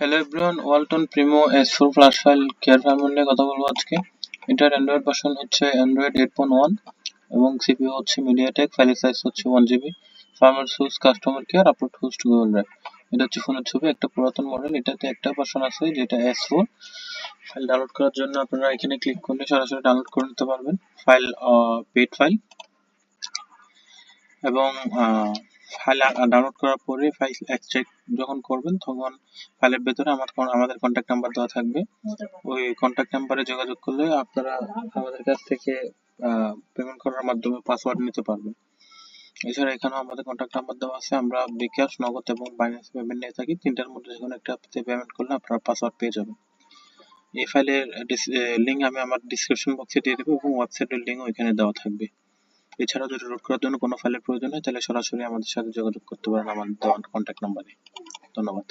Hello everyone, Walton Primo S4 flash file care family নিয়ে কথা বলবো আজকে। এটার অ্যান্ড্রয়েড ভার্সন হচ্ছে অ্যান্ড্রয়েড 8.1 এবং সিপিইউ হচ্ছে মিডিয়াটেক, ফাইল সাইজ হচ্ছে 1 GB। Farmer switch customer care, upload host Google drive. এটা হচ্ছে ফোনের ছবি, একটা পুরাতন মডেল। এটাতে একটা ভার্সন আছে যেটা S4। ফাইল ডাউনলোড করার জন্য আপনারা এখানে ক্লিক করলে সরাসরি ডাউনলোড করে নিতে পারবেন ফাইল, পেড ফাইল। এবং ফাইল ডাউনলোড করার পরে ফাইল এক্সট্রাক্ট যখন করবেন তখন ফাইলের ভেতরে আমাদের কন্ট্যাক্ট নাম্বার দেওয়া থাকবে। ওই কন্ট্যাক্ট নাম্বারে যোগাযোগ করলে আপনারা আমাদের কাছ থেকে পেমেন্ট করার মাধ্যমে পাসওয়ার্ড নিতে পারবেন। এছাড়া এখানেও আমাদের কন্ট্যাক্ট নাম্বার দেওয়া আছে। আমরা বিকাশ, নগদ এবং বাইন্যান্স পেমেন্ট নিয়ে থাকি। তিনটার মধ্যে যেকোনো একটাতে পেমেন্ট করলে আপনারা পাসওয়ার্ড পেয়ে যাবেন। এই ফাইলের লিঙ্ক আমি আমার ডিসক্রিপশন বক্সে দিয়ে দেবো এবং ওয়েবসাইটের লিঙ্ক ওইখানে দেওয়া থাকবে। এছাড়াও যদি লোড করার জন্য কোনো ফাইলের প্রয়োজন হয় তাহলে সরাসরি আমাদের সাথে যোগাযোগ করতে পারেন আমাদের দেওয়া কন্ট্যাক্ট নাম্বারে। ধন্যবাদ।